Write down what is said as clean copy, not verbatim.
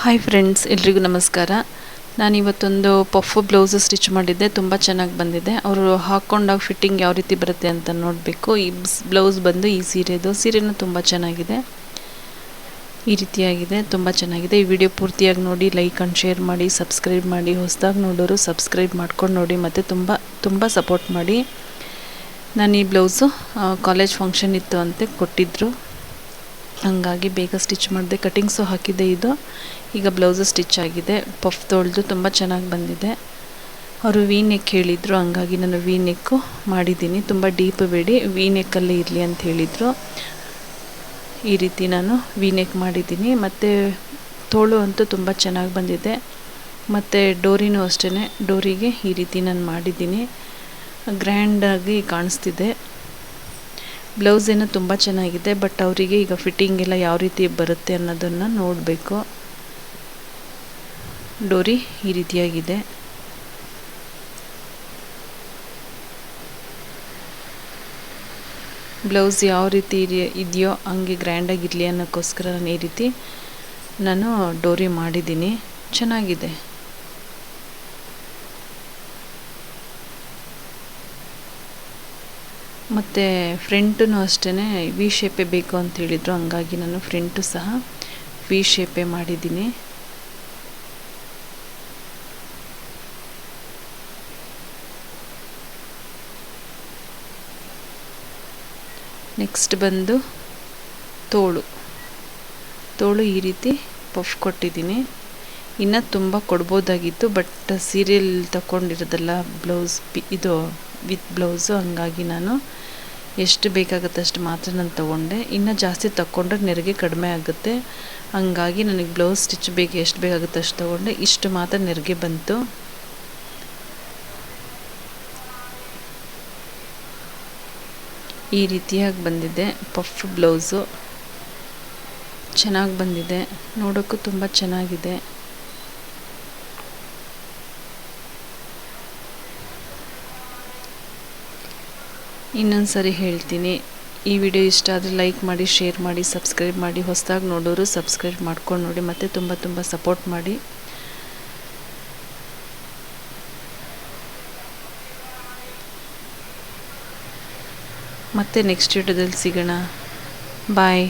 Hi friends, ಎಲ್ರಿಗೂ ನಮಸ್ಕಾರ. ನಾನಿವತ್ತೊಂದು puff blouse stitch ಮಾಡಿದ್ದೆ. ತುಂಬ ಚೆನ್ನಾಗಿ ಬಂದಿದೆ. ಅವರು ಹಾಕ್ಕೊಂಡಾಗ ಫಿಟ್ಟಿಂಗ್ ಯಾವ ರೀತಿ ಬರುತ್ತೆ ಅಂತ ನೋಡಬೇಕು. ಈ ಬ್ಲೌಸ್ ಬಂದು ಈ ಸೀರೆನೂ ತುಂಬ ಚೆನ್ನಾಗಿದೆ. ಈ ರೀತಿಯಾಗಿದೆ, ತುಂಬ ಚೆನ್ನಾಗಿದೆ. ಈ ವಿಡಿಯೋ ಪೂರ್ತಿಯಾಗಿ ನೋಡಿ, ಲೈಕ್ ಆ್ಯಂಡ್ ಶೇರ್ ಮಾಡಿ, ಸಬ್ಸ್ಕ್ರೈಬ್ ಮಾಡಿ. ಹೊಸದಾಗಿ ನೋಡೋರು ಸಬ್ಸ್ಕ್ರೈಬ್ ಮಾಡ್ಕೊಂಡು ನೋಡಿ, ಮತ್ತು ತುಂಬ ಸಪೋರ್ಟ್ ಮಾಡಿ. ನಾನು ಈ ಬ್ಲೌಸು ಕಾಲೇಜ್ ಫಂಕ್ಷನ್ ಇತ್ತು ಅಂತ ಕೊಟ್ಟಿದ್ದರು, ಹಂಗಾಗಿ ಬೇಗ ಸ್ಟಿಚ್ ಮಾಡಿದೆ. ಕಟಿಂಗ್ಸು ಹಾಕಿದ್ದೆ. ಇದು ಈಗ ಬ್ಲೌಸು ಸ್ಟಿಚ್ ಆಗಿದೆ. ಪಫ್ ತೊಳೆದು ತುಂಬ ಚೆನ್ನಾಗಿ ಬಂದಿದೆ. ಅವರು ವಿ ನೆಕ್ ಹೇಳಿದರು, ಹಂಗಾಗಿ ನಾನು ವಿ ನೆಕ್ಕು ಮಾಡಿದ್ದೀನಿ. ತುಂಬ ಡೀಪ್ ಬೇಡಿ, ವಿ ನೆಕ್ಕಲ್ಲೇ ಇರಲಿ ಅಂತ ಹೇಳಿದರು. ಈ ರೀತಿ ನಾನು ವಿ ನೆಕ್ ಮಾಡಿದ್ದೀನಿ. ಮತ್ತು ತೋಳು ಅಂತೂ ತುಂಬ ಚೆನ್ನಾಗಿ ಬಂದಿದೆ. ಮತ್ತು ಡೋರಿನೂ ಅಷ್ಟೇ, ಡೋರಿಗೆ ಈ ರೀತಿ ನಾನು ಮಾಡಿದ್ದೀನಿ. ಗ್ರ್ಯಾಂಡಾಗಿ ಕಾಣಿಸ್ತಿದೆ. ಬ್ಲೌಸ್ ಏನೋ ತುಂಬ ಚೆನ್ನಾಗಿದೆ, ಬಟ್ ಅವರಿಗೆ ಈಗ ಫಿಟ್ಟಿಂಗ್ ಎಲ್ಲ ಯಾವ ರೀತಿ ಬರುತ್ತೆ ಅನ್ನೋದನ್ನು ನೋಡಬೇಕು. ಡೋರಿ ಈ ರೀತಿಯಾಗಿದೆ. ಬ್ಲೌಸ್ ಯಾವ ರೀತಿ ಇದೆಯೋ ಹಂಗೆ ಗ್ರ್ಯಾಂಡಾಗಿರಲಿ ಅನ್ನೋಕ್ಕೋಸ್ಕರ ನಾನು ಈ ರೀತಿ ಡೋರಿ ಮಾಡಿದ್ದೀನಿ. ಚೆನ್ನಾಗಿದೆ. ಮತ್ತು ಫ್ರಂಟೂ ಅಷ್ಟೇ ವಿ ಶೇಪೇ ಬೇಕು ಅಂತ ಹೇಳಿದರು, ಹಂಗಾಗಿ ನಾನು ಫ್ರಂಟು ಸಹ ವಿ ಶೇಪೇ ಮಾಡಿದ್ದೀನಿ. ನೆಕ್ಸ್ಟ್ ಬಂದು ತೋಳು ಈ ರೀತಿ ಪಫ್ ಕೊಟ್ಟಿದ್ದೀನಿ. ಇನ್ನು ತುಂಬ ಕೊಡ್ಬೋದಾಗಿತ್ತು, ಬಟ್ ಸೀರಿಯಲ್ ತಗೊಂಡಿರೋದಲ್ಲ ಬ್ಲೌಸ್ ಇದು ವಿತ್ ಬ್ಲೌಸು, ಹಂಗಾಗಿ ನಾನು ಎಷ್ಟು ಬೇಕಾಗುತ್ತೆ ಅಷ್ಟು ಮಾತ್ರ ನಾನು ತೊಗೊಂಡೆ. ಇನ್ನು ಜಾಸ್ತಿ ತಗೊಂಡ್ರೆ ನೆರಿಗೆ ಕಡಿಮೆ ಆಗುತ್ತೆ, ಹಂಗಾಗಿ ನನಗೆ ಬ್ಲೌಸ್ ಸ್ಟಿಚ್ ಎಷ್ಟು ಬೇಕಾಗುತ್ತೆ ಅಷ್ಟು ತೊಗೊಂಡೆ. ಇಷ್ಟು ಮಾತ್ರ ನೆರಿಗೆ ಬಂತು. ಈ ರೀತಿಯಾಗಿ ಬಂದಿದೆ ಪಫ್ ಬ್ಲೌಸು. ಚೆನ್ನಾಗಿ ಬಂದಿದೆ, ನೋಡೋಕ್ಕೂ ತುಂಬ ಚೆನ್ನಾಗಿದೆ. ಇನ್ನೊಂದು ಸರಿ ಹೇಳ್ತೀನಿ, ಈ ವಿಡಿಯೋ ಇಷ್ಟ ಆದರೆ ಲೈಕ್ ಮಾಡಿ, ಶೇರ್ ಮಾಡಿ, ಸಬ್ಸ್ಕ್ರೈಬ್ ಮಾಡಿ. ಹೊಸದಾಗಿ ನೋಡೋರು ಸಬ್ಸ್ಕ್ರೈಬ್ ಮಾಡ್ಕೊಂಡು ನೋಡಿ, ಮತ್ತು ತುಂಬ ಸಪೋರ್ಟ್ ಮಾಡಿ. ಮತ್ತೆ ನೆಕ್ಸ್ಟ್ ವಿಡಿಯೋದಲ್ಲಿ ಸಿಗೋಣ. ಬಾಯ್.